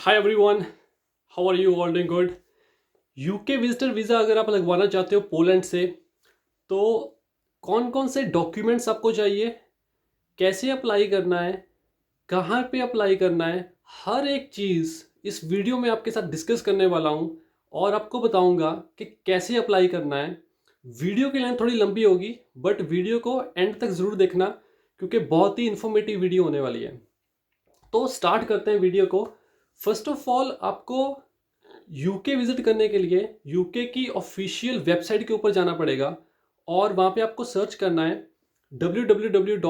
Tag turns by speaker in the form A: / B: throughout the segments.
A: Hi everyone, how are you all doing good. UK visitor visa अगर आप लगवाना चाहते हो पोलैंड से, तो कौन कौन से डॉक्यूमेंट्स आपको चाहिए, कैसे अप्लाई करना है, कहाँ पे अप्लाई करना है, हर एक चीज़ इस वीडियो में आपके साथ डिस्कस करने वाला हूँ। और आपको बताऊँगा कि कैसे अप्लाई करना है। वीडियो की लेंथ थोड़ी लंबी होगी, बट वीडियो को एंड तक ज़रूर देखना, क्योंकि बहुत ही इन्फॉर्मेटिव वीडियो होने वाली है। तो स्टार्ट करते हैं वीडियो को। फर्स्ट ऑफ ऑल, आपको यूके विजिट करने के लिए यूके की ऑफिशियल वेबसाइट के ऊपर जाना पड़ेगा और वहाँ पे आपको सर्च करना है www.gov.uk।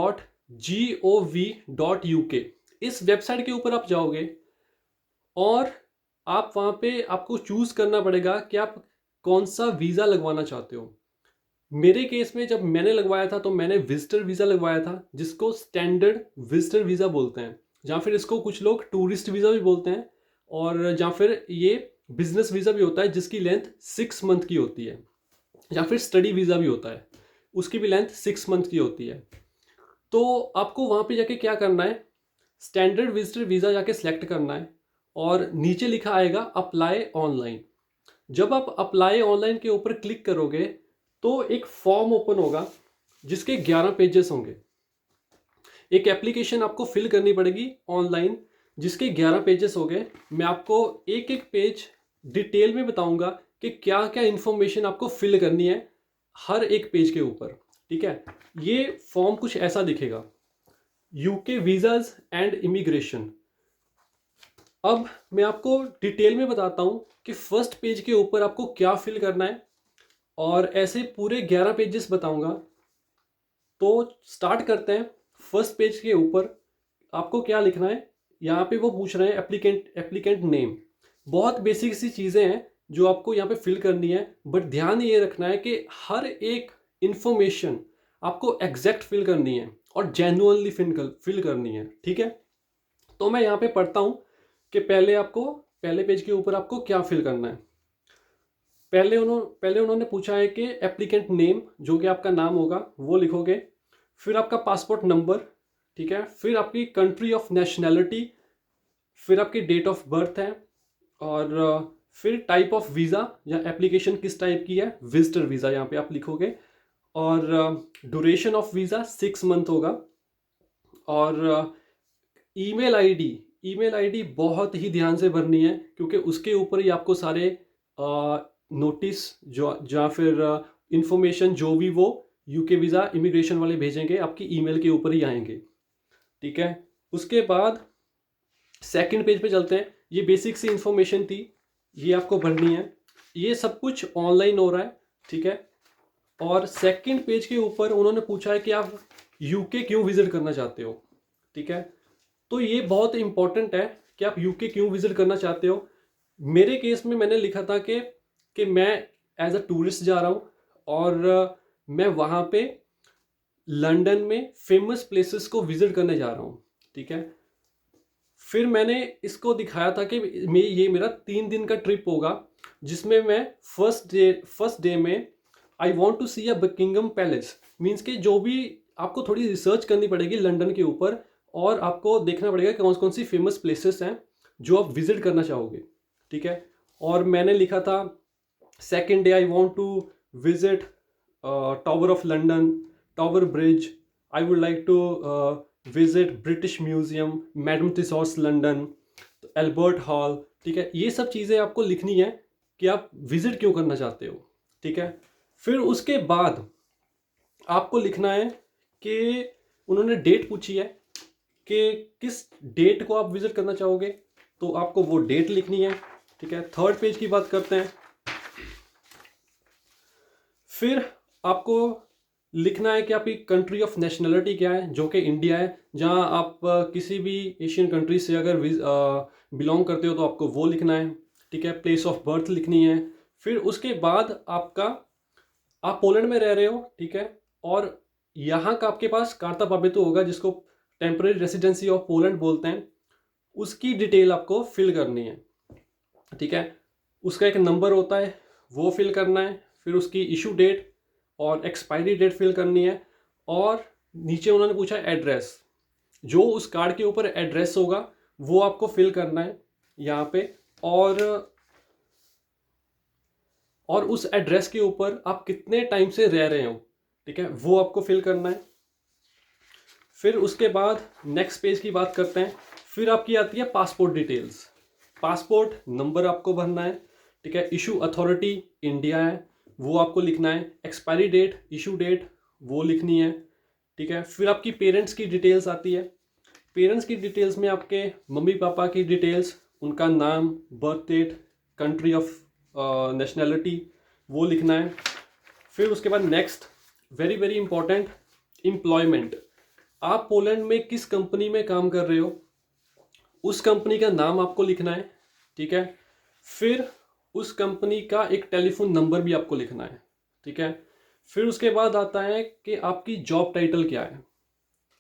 A: इस वेबसाइट के ऊपर आप जाओगे और आप वहाँ पे आपको चूज़ करना पड़ेगा कि आप कौन सा वीज़ा लगवाना चाहते हो। मेरे केस में जब मैंने लगवाया था तो मैंने विजिटर वीज़ा लगवाया था, जिसको स्टैंडर्ड विजिटर वीज़ा बोलते हैं, या फिर इसको कुछ लोग टूरिस्ट वीज़ा भी बोलते हैं, और या फिर ये बिजनेस वीज़ा भी होता है जिसकी लेंथ 6 मंथ की होती है, या फिर स्टडी वीज़ा भी होता है, उसकी भी लेंथ 6 मंथ की होती है। तो आपको वहाँ पे जाके क्या करना है, स्टैंडर्ड विजिटर वीज़ा जाके सिलेक्ट करना है और नीचे लिखा आएगा अप्लाई ऑनलाइन। जब आप अप्लाई ऑनलाइन के ऊपर क्लिक करोगे तो एक फॉर्म ओपन होगा जिसके 11 पेजेस होंगे। एक एप्लीकेशन आपको फिल करनी पड़ेगी ऑनलाइन जिसके 11 पेजेस हो गए। मैं आपको एक एक पेज डिटेल में बताऊंगा कि क्या क्या इंफॉर्मेशन आपको फिल करनी है हर एक पेज के ऊपर। ठीक है, ये फॉर्म कुछ ऐसा दिखेगा, यूके वीज़ाज एंड इमिग्रेशन। अब मैं आपको डिटेल में बताता हूँ कि फर्स्ट पेज के ऊपर आपको क्या फिल करना है, और ऐसे पूरे 11 पेजेस बताऊंगा। तो स्टार्ट करते हैं। फर्स्ट पेज के ऊपर आपको क्या लिखना है, यहाँ पे वो पूछ रहे हैं एप्लीकेंट नेम। बहुत बेसिक सी चीज़ें हैं जो आपको यहाँ पे फिल करनी है, बट ध्यान ये रखना है कि हर एक इंफॉर्मेशन आपको एग्जैक्ट फिल करनी है और जेन्युइनली फिल करनी है। ठीक है, तो मैं यहाँ पे पढ़ता हूँ कि पहले पेज के ऊपर आपको क्या फिल करना है। पहले उन्होंने पूछा है कि एप्लीकेंट नेम, जो कि आपका नाम होगा, वो लिखोगे। फिर आपका पासपोर्ट नंबर, ठीक है, फिर आपकी कंट्री ऑफ नेशनैलिटी, फिर आपकी डेट ऑफ बर्थ है, और फिर टाइप ऑफ वीज़ा या एप्लीकेशन किस टाइप की है, विजिटर वीज़ा यहाँ पे आप लिखोगे। और ड्यूरेशन ऑफ वीज़ा 6 मंथ होगा। और ईमेल आईडी बहुत ही ध्यान से भरनी है, क्योंकि उसके ऊपर ही आपको सारे नोटिस जो या फिर इंफॉर्मेशन जो भी वो यूके वीज़ा इमिग्रेशन वाले भेजेंगे आपकी ईमेल के ऊपर ही आएंगे। ठीक है, उसके बाद सेकंड पेज पे चलते हैं। ये बेसिक सी इंफॉर्मेशन थी, ये आपको भरनी है। ये सब कुछ ऑनलाइन हो रहा है। ठीक है, और सेकंड पेज के ऊपर उन्होंने पूछा है कि आप यूके क्यों विजिट करना चाहते हो। ठीक है, तो ये बहुत इंपॉर्टेंट है कि आप यूके क्यों विजिट करना चाहते हो। मेरे केस में मैंने लिखा था कि मैं एज अ टूरिस्ट जा रहा हूँ, और मैं वहाँ पे लंदन में फेमस प्लेसेस को विजिट करने जा रहा हूँ। ठीक है, फिर मैंने इसको दिखाया था कि ये मेरा 3 दिन का ट्रिप होगा, जिसमें मैं फर्स्ट डे में I want to see a Buckingham Palace. Means कि जो भी आपको थोड़ी रिसर्च करनी पड़ेगी लंदन के ऊपर, और आपको देखना पड़ेगा कि कौन कौन सी फेमस प्लेसेस हैं जो आप विजिट करना चाहोगे। ठीक है, और मैंने लिखा था second day I want to visit Tower of London, Tower Bridge, I would like to visit British Museum, Madame Tussauds London, Albert Hall. ठीक है, ये सब चीज़ें आपको लिखनी है कि आप विजिट क्यों करना चाहते हो। ठीक है, फिर उसके बाद आपको लिखना है कि उन्होंने डेट पूछी है कि किस डेट को आप विजिट करना चाहोगे, तो आपको वो डेट लिखनी है। ठीक है, थर्ड पेज की बात करते हैं। फिर आपको लिखना है कि आपकी कंट्री ऑफ नेशनलिटी क्या है, जो कि इंडिया है। जहां आप किसी भी एशियन कंट्री से अगर बिलोंग करते हो तो आपको वो लिखना है। ठीक है, प्लेस ऑफ बर्थ लिखनी है। फिर उसके बाद आप पोलैंड में रह रहे हो। ठीक है, और यहाँ का आपके पास कार्ता पाबेतो होगा, जिसको टेम्पररी रेसिडेंसी ऑफ पोलैंड बोलते हैं। उसकी डिटेल आपको फिल करनी है। ठीक है, उसका एक नंबर होता है, वो फिल करना है। फिर उसकी इशू डेट और एक्सपायरी डेट फिल करनी है। और नीचे उन्होंने पूछा एड्रेस, जो उस कार्ड के ऊपर एड्रेस होगा वो आपको फिल करना है। यहाँ पे, और उस एड्रेस के ऊपर आप कितने टाइम से रह रहे हो, ठीक है, वो आपको फिल करना है। फिर उसके बाद नेक्स्ट पेज की बात करते हैं। फिर आपकी आती है पासपोर्ट डिटेल्स। पासपोर्ट नंबर आपको भरना है, ठीक है। इशू अथॉरिटी इंडिया है, वो आपको लिखना है। एक्सपायरी डेट, इशू डेट, वो लिखनी है, ठीक है। फिर आपकी पेरेंट्स की डिटेल्स आती है। पेरेंट्स की डिटेल्स में आपके मम्मी पापा की डिटेल्स, उनका नाम, birth date, country of nationality, वो लिखना है। फिर उसके बाद next, very very important, employment. आप पोलैंड में किस कंपनी में काम कर रहे हो, उस कंपनी का नाम आपको लिखना है, ठीक है। फिर उस कंपनी का एक टेलीफोन नंबर भी आपको लिखना है, ठीक है। फिर उसके बाद आता है कि आपकी जॉब टाइटल क्या है,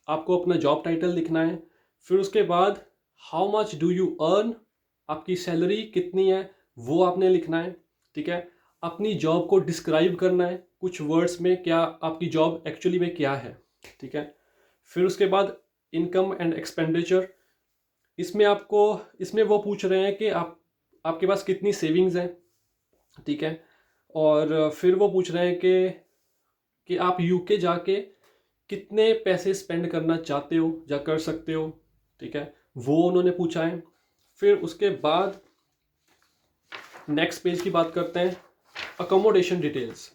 A: आपको अपना जॉब टाइटल लिखना है। फिर उसके बाद how much do you earn, आपकी सैलरी कितनी है, वो आपने लिखना है, ठीक है। अपनी जॉब को डिस्क्राइब करना है कुछ वर्ड्स में, क्या आपकी जॉब एक्चुअली में क्या है, ठीक है। फिर उसके बाद इनकम एंड एक्सपेंडिचर, इसमें वो पूछ रहे हैं कि आपके पास कितनी सेविंग्स हैं, ठीक है। और फिर वो पूछ रहे हैं कि आप यूके जाके कितने पैसे स्पेंड करना चाहते हो या कर सकते हो, ठीक है, वो उन्होंने पूछा है। फिर उसके बाद नेक्स्ट पेज की बात करते हैं, accommodation details.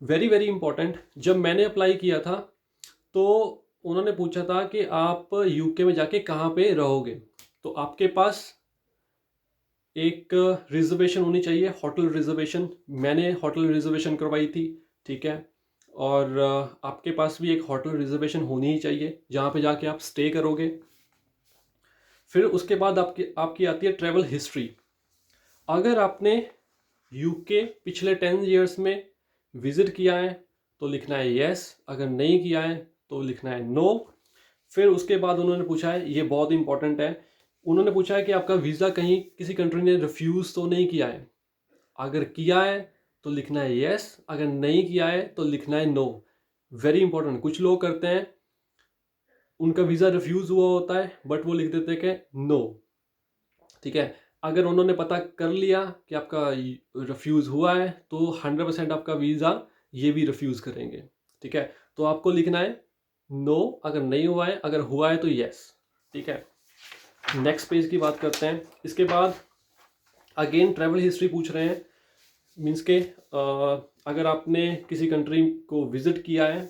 A: Very very important. जब मैंने अप्लाई किया था तो उन्होंने पूछा था कि आप यूके में जाके कहाँ पे रहोगे, तो आपके पास एक रिजर्वेशन होनी चाहिए, होटल रिजर्वेशन। मैंने होटल रिजर्वेशन करवाई थी, ठीक है। और आपके पास भी एक होटल रिजर्वेशन होनी ही चाहिए जहाँ पे जाके आप स्टे करोगे। फिर उसके बाद आपकी आपकी आती है ट्रैवल हिस्ट्री। अगर आपने यूके पिछले 10 ईयर्स में विजिट किया है तो लिखना है यस, अगर नहीं किया है तो लिखना है नो। फिर उसके बाद उन्होंने पूछा है, ये बहुत इंपॉर्टेंट है, उन्होंने पूछा है कि आपका वीज़ा कहीं किसी कंट्री ने रिफ्यूज़ तो नहीं किया है। अगर किया है तो लिखना है यस, अगर नहीं किया है तो लिखना है नो। Very important. कुछ लोग करते हैं, उनका वीज़ा रिफ्यूज़ हुआ होता है बट वो लिख देते हैं कि नो, ठीक है। अगर उन्होंने पता कर लिया कि आपका रिफ्यूज़ हुआ है तो 100% आपका वीज़ा ये भी रिफ्यूज़ करेंगे, ठीक है। तो आपको लिखना है नो अगर नहीं हुआ है, अगर हुआ है तो यस, ठीक है। नेक्स्ट पेज की बात करते हैं। इसके बाद अगेन ट्रैवल हिस्ट्री पूछ रहे हैं, मीन्स के अगर आपने किसी कंट्री को विजिट किया है,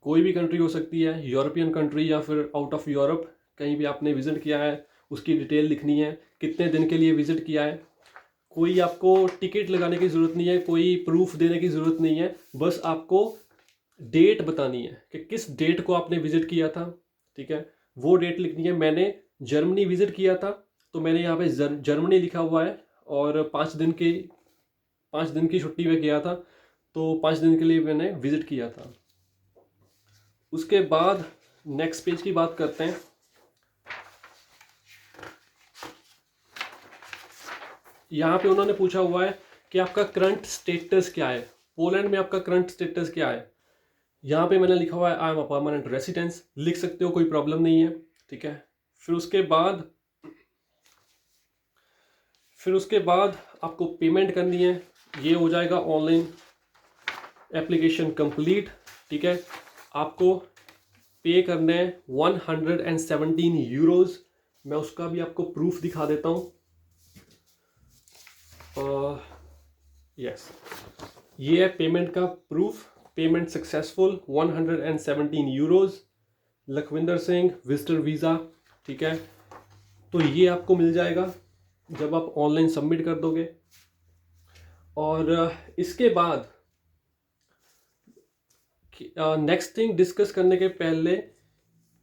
A: कोई भी कंट्री हो सकती है, यूरोपियन कंट्री या फिर आउट ऑफ यूरोप, कहीं भी आपने विजिट किया है, उसकी डिटेल लिखनी है, कितने दिन के लिए विजिट किया है। कोई आपको टिकट लगाने की ज़रूरत नहीं है, कोई प्रूफ देने की ज़रूरत नहीं है, बस आपको डेट बतानी है कि किस डेट को आपने विजिट किया था, ठीक है, वो डेट लिखनी है। मैंने जर्मनी विजिट किया था तो मैंने यहाँ पे जर्मनी लिखा हुआ है, और 5 दिन की छुट्टी में गया था तो 5 दिन के लिए मैंने विजिट किया था। उसके बाद नेक्स्ट पेज की बात करते हैं। यहाँ पे उन्होंने पूछा हुआ है कि आपका करंट स्टेटस क्या है, पोलैंड में आपका करंट स्टेटस क्या है। यहाँ पे मैंने लिखा हुआ है I am a permanent residence, लिख सकते हो, कोई प्रॉब्लम नहीं है, ठीक है। फिर उसके बाद आपको पेमेंट करनी है, ये हो जाएगा ऑनलाइन एप्लीकेशन कंप्लीट, ठीक है। आपको पे करने हैं 117 यूरोज। मैं उसका भी आपको प्रूफ दिखा देता हूँ। यस, ये है पेमेंट का proof, payment successful 117 euros, Lakhwinder Singh visitor visa, ठीक है। तो ये आपको मिल जाएगा जब आप ऑनलाइन सबमिट कर दोगे। और इसके बाद नेक्स्ट थिंग डिस्कस करने के पहले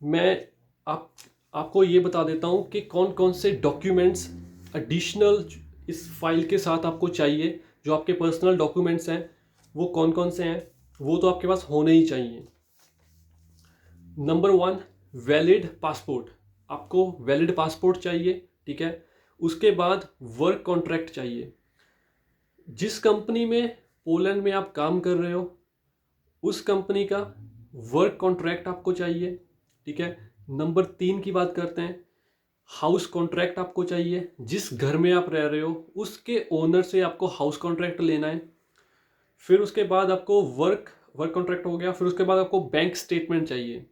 A: मैं आपको ये बता देता हूँ कि कौन कौन से डॉक्यूमेंट्स एडिशनल इस फाइल के साथ आपको चाहिए। जो आपके पर्सनल डॉक्यूमेंट्स हैं वो कौन कौन से हैं, वो तो आपके पास होने ही चाहिए। Number 1, valid passport. आपको वैलिड पासपोर्ट चाहिए, ठीक है। उसके बाद वर्क कॉन्ट्रैक्ट चाहिए। जिस कंपनी में पोलैंड में आप काम कर रहे हो उस कंपनी का वर्क कॉन्ट्रैक्ट आपको चाहिए, ठीक है। नंबर 3 की बात करते हैं हाउस कॉन्ट्रैक्ट आपको चाहिए, जिस घर में आप रह रहे हो उसके ओनर से आपको हाउस कॉन्ट्रैक्ट लेना है। फिर उसके बाद आपको वर्क वर्क कॉन्ट्रैक्ट हो गया। फिर उसके बाद आपको बैंक स्टेटमेंट चाहिए,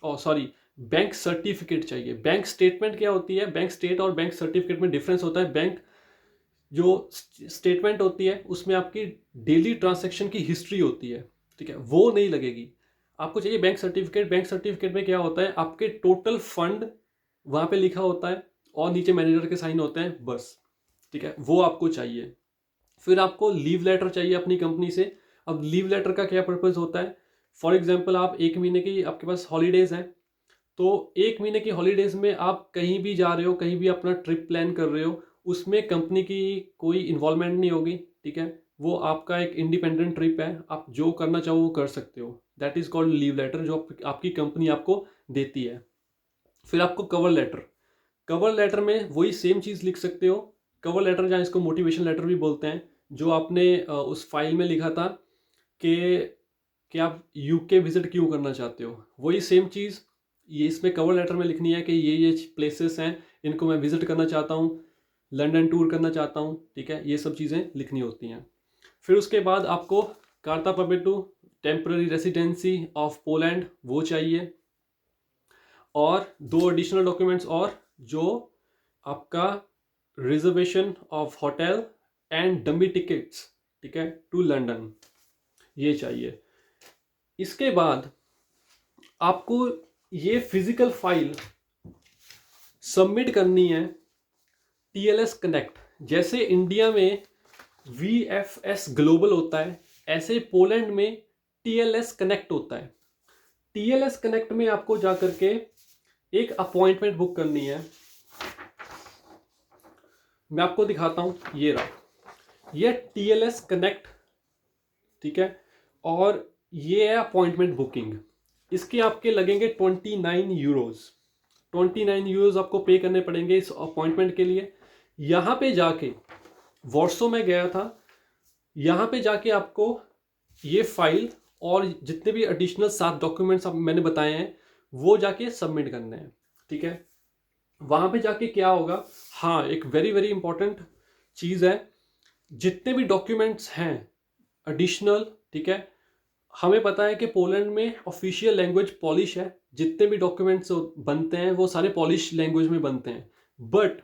A: और सॉरी, बैंक सर्टिफिकेट चाहिए। बैंक स्टेटमेंट क्या होती है, बैंक स्टेट और बैंक सर्टिफिकेट में डिफरेंस होता है। बैंक जो स्टेटमेंट होती है उसमें आपकी डेली ट्रांजैक्शन की हिस्ट्री होती है, ठीक है, वो नहीं लगेगी। आपको चाहिए बैंक सर्टिफिकेट। बैंक सर्टिफिकेट में क्या होता है, आपके टोटल फंड वहाँ पे लिखा होता है और नीचे मैनेजर के साइन होते हैं, बस, ठीक है, वो आपको चाहिए। फिर आपको लीव लेटर चाहिए अपनी कंपनी से। अब लीव लेटर का क्या पर्पज़ होता है, फॉर एग्जांपल आप एक महीने की आपके पास हॉलीडेज़ हैं, तो एक महीने की हॉलीडेज़ में आप कहीं भी जा रहे हो, कहीं भी अपना ट्रिप प्लान कर रहे हो, उसमें कंपनी की कोई इन्वॉल्वमेंट नहीं होगी, ठीक है। वो आपका एक इंडिपेंडेंट ट्रिप है, आप जो करना चाहो वो कर सकते हो। That is called leave letter, जो आपकी कंपनी आपको देती है। फिर आपको कवर लेटर। कवर लेटर में वही सेम चीज़ लिख सकते हो। कवर लेटर, जहाँ इसको मोटिवेशन लेटर भी बोलते हैं, जो आपने उस फाइल में लिखा था कि आप यूके विजिट क्यों करना चाहते हो, वही सेम चीज़ ये इसमें कवर लेटर में लिखनी है कि ये प्लेसेस हैं, इनको मैं विजिट करना चाहता हूँ, लंदन टूर करना चाहता हूँ, ठीक है, ये सब चीज़ें लिखनी होती हैं। फिर उसके बाद आपको कार्ता पपेटू टेम्पररी रेसिडेंसी ऑफ पोलैंड वो चाहिए, और 2 एडिशनल डॉक्यूमेंट्स, और जो आपका reservation of hotel and dummy tickets, ठीक है, टू लंदन, ये चाहिए। इसके बाद आपको ये फिजिकल फाइल सबमिट करनी है टीएलएस कनेक्ट। जैसे इंडिया में वीएफएस ग्लोबल होता है, ऐसे पोलैंड में टीएलएस कनेक्ट होता है। टीएलएस कनेक्ट में आपको जाकर के एक अपॉइंटमेंट बुक करनी है। मैं आपको दिखाता हूं, ये रहा, ये टीएलएस कनेक्ट, ठीक है, और ये है अपॉइंटमेंट बुकिंग। इसके आपके लगेंगे 29 यूरोज। 29 यूरोज आपको पे करने पड़ेंगे इस अपॉइंटमेंट के लिए। यहाँ पे जाके, वॉर्सो में गया था, यहाँ पे जाके आपको ये फाइल और जितने भी एडिशनल 7 डॉक्यूमेंट्स मैंने बताए हैं वो जाके सबमिट करने हैं, ठीक है। वहाँ पे जाके क्या होगा, हाँ, एक वेरी वेरी इंपॉर्टेंट चीज़ है, जितने भी डॉक्यूमेंट्स हैं एडिशनल, ठीक है, हमें पता है कि पोलैंड में ऑफिशियल लैंग्वेज पॉलिश है। जितने भी डॉक्यूमेंट्स बनते हैं वो सारे पॉलिश लैंग्वेज में बनते हैं, बट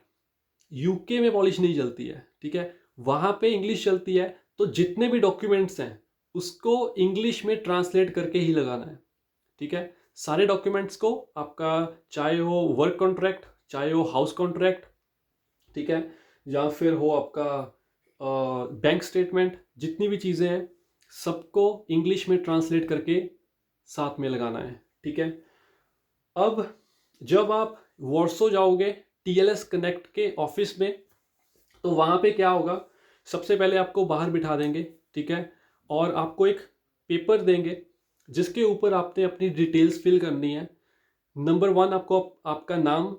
A: यूके में पॉलिश नहीं चलती है, ठीक है, वहाँ पे इंग्लिश चलती है। तो जितने भी डॉक्यूमेंट्स हैं उसको इंग्लिश में ट्रांसलेट करके ही लगाना है, ठीक है। सारे डॉक्यूमेंट्स को आपका, चाहे हो वर्क कॉन्ट्रैक्ट, चाहे हो हाउस कॉन्ट्रैक्ट, ठीक है, या फिर हो आपका बैंक स्टेटमेंट, जितनी भी चीज़ें हैं सबको इंग्लिश में ट्रांसलेट करके साथ में लगाना है, ठीक है। अब जब आप वॉर्सो जाओगे टीएलएस कनेक्ट के ऑफिस में, तो वहाँ पे क्या होगा, सबसे पहले आपको बाहर बिठा देंगे, ठीक है, और आपको एक पेपर देंगे जिसके ऊपर आपने अपनी डिटेल्स फिल करनी है। नंबर 1 आपको आपका नाम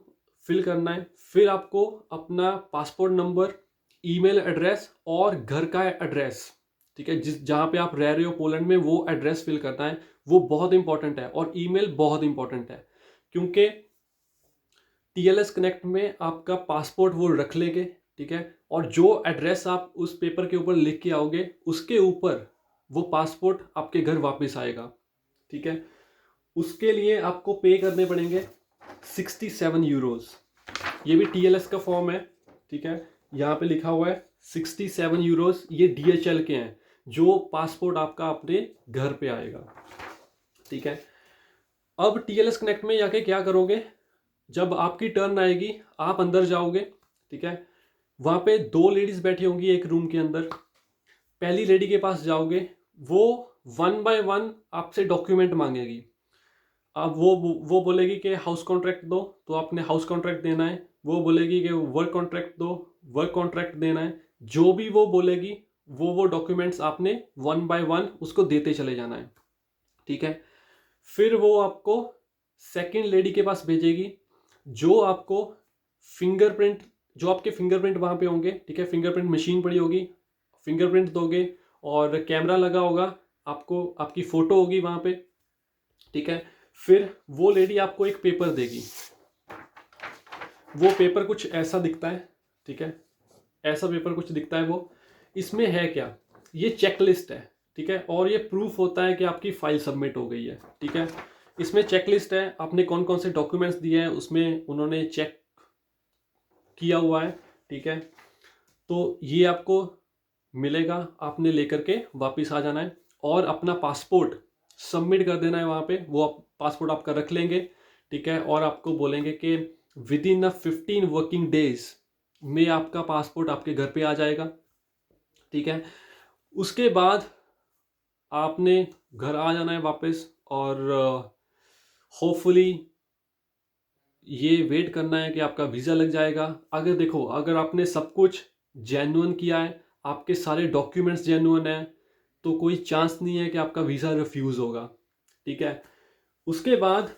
A: फिल करना है। फिर आपको अपना पासपोर्ट नंबर, ईमेल एड्रेस और घर का एड्रेस, ठीक है, जहाँ पे आप रह रहे हो पोलैंड में, वो एड्रेस फिल करना है। वो बहुत इंपॉर्टेंट है, और ईमेल बहुत इंपॉर्टेंट है, क्योंकि टीएलएस कनेक्ट में आपका पासपोर्ट वो रख लेंगे, ठीक है, और जो एड्रेस आप उस पेपर के ऊपर लिख के आओगे उसके ऊपर वो पासपोर्ट आपके घर वापस आएगा, ठीक है। उसके लिए आपको पे करने पड़ेंगे 67 यूरोज। ये भी टीएलएस का फॉर्म है, ठीक है, यहाँ पे लिखा हुआ है 67 यूरोज। ये डीएचएल के हैं, जो पासपोर्ट आपका अपने घर पे आएगा, ठीक है। अब टीएलएस कनेक्ट में जाके क्या करोगे, जब आपकी टर्न आएगी आप अंदर जाओगे, ठीक है, वहाँ पे 2 लेडीज बैठी होंगी एक रूम के अंदर। पहली लेडी के पास जाओगे, वो 1 बाय 1 आपसे डॉक्यूमेंट मांगेगी। अब वो बोलेगी कि हाउस कॉन्ट्रैक्ट दो, तो आपने हाउस कॉन्ट्रैक्ट देना है। वो बोलेगी कि वर्क कॉन्ट्रैक्ट दो, वर्क कॉन्ट्रैक्ट देना है। जो भी वो बोलेगी वो डॉक्यूमेंट्स आपने 1 बाय 1 उसको देते चले जाना है, ठीक है। फिर वो आपको सेकंड लेडी के पास भेजेगी, जो आपको फिंगरप्रिंट, जो आपके फिंगरप्रिंट वहाँ पे होंगे, ठीक है, फिंगरप्रिंट मशीन पड़ी होगी, फिंगरप्रिंट दोगे और कैमरा लगा होगा, आपको आपकी फ़ोटो होगी वहाँ पे, ठीक है। फिर वो लेडी आपको एक पेपर देगी, वो पेपर कुछ ऐसा दिखता है, ठीक है, ऐसा पेपर कुछ दिखता है वो। इसमें है क्या, ये चेकलिस्ट है, ठीक है, और ये प्रूफ होता है कि आपकी फाइल सबमिट हो गई है, ठीक है। इसमें चेकलिस्ट है, आपने कौन कौन से डॉक्यूमेंट्स दिए हैं उसमें उन्होंने चेक किया हुआ है, ठीक है। तो ये आपको मिलेगा, आपने लेकर के वापस आ जाना है और अपना पासपोर्ट सबमिट कर देना है वहाँ पे। वो पासपोर्ट आपका रख लेंगे, ठीक है, और आपको बोलेंगे कि विद इन 15 वर्किंग डेज में आपका पासपोर्ट आपके घर पे आ जाएगा, ठीक है। उसके बाद आपने घर आ जाना है वापस और होपफुली ये वेट करना है कि आपका वीज़ा लग जाएगा। अगर देखो, अगर आपने सब कुछ जेन्युइन किया है, आपके सारे डॉक्यूमेंट्स जेन्युइन हैं, तो कोई चांस नहीं है कि आपका वीज़ा रिफ्यूज़ होगा, ठीक है। उसके बाद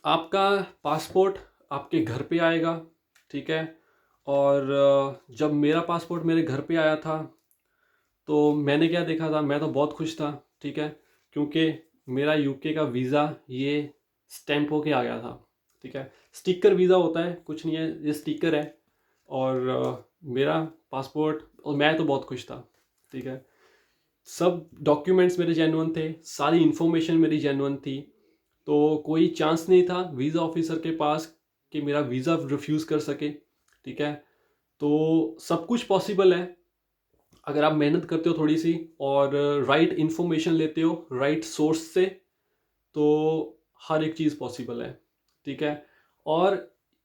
A: आपका पासपोर्ट आपके घर पे आएगा, ठीक है। और जब मेरा पासपोर्ट मेरे घर पे आया था तो मैंने क्या देखा था, मैं तो बहुत खुश था, ठीक है, क्योंकि मेरा यूके का वीज़ा ये स्टैंप होके आ गया था, ठीक है। स्टिकर वीज़ा होता है, कुछ नहीं है, ये स्टिकर है। और मेरा पासपोर्ट, और मैं तो बहुत खुश था, ठीक है। सब डॉक्यूमेंट्स मेरे जेन्युइन थे, सारी इन्फॉर्मेशन मेरी जेन्युइन थी, तो कोई चांस नहीं था वीज़ा ऑफिसर के पास कि मेरा वीज़ा रिफ्यूज़ कर सके, ठीक है। तो सब कुछ पॉसिबल है अगर आप मेहनत करते हो थोड़ी सी और राइट इन्फॉर्मेशन लेते हो राइट सोर्स से, तो हर एक चीज़ पॉसिबल है, ठीक है। और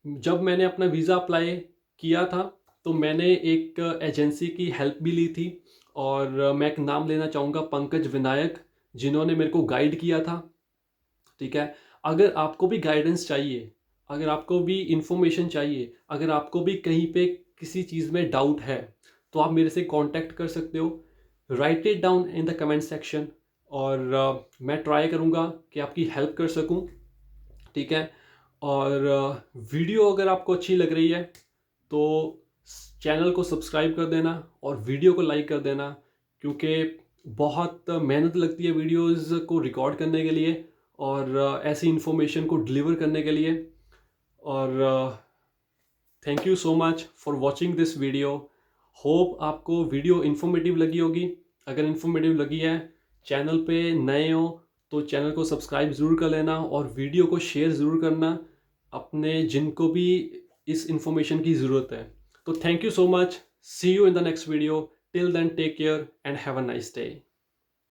A: जब मैंने अपना वीज़ा अप्लाई किया था तो मैंने एक एजेंसी की हेल्प भी ली थी, और मैं एक नाम लेना चाहूँगा, पंकज विनायक, जिन्होंने मेरे को गाइड किया था, ठीक है। अगर आपको भी गाइडेंस चाहिए, अगर आपको भी इंफॉर्मेशन चाहिए, अगर आपको भी कहीं पे किसी चीज़ में डाउट है, तो आप मेरे से कांटेक्ट कर सकते हो। Right it down in the comment section, और मैं ट्राई करूँगा कि आपकी हेल्प कर सकूँ, ठीक है। और वीडियो अगर आपको अच्छी लग रही है तो चैनल को सब्सक्राइब कर देना और वीडियो को लाइक कर देना, क्योंकि बहुत मेहनत लगती है वीडियोस को रिकॉर्ड करने के लिए और ऐसी इन्फॉर्मेशन को डिलीवर करने के लिए। और thank you so much for watching this video. Hope आपको वीडियो इन्फॉर्मेटिव लगी होगी। अगर इन्फॉर्मेटिव लगी है, चैनल पे नए हो तो चैनल को सब्सक्राइब ज़रूर कर लेना और वीडियो को शेयर ज़रूर करना अपने जिनको भी इस इन्फॉर्मेशन की ज़रूरत है। तो thank you so much, see you in the next video, till then take care and have a nice day.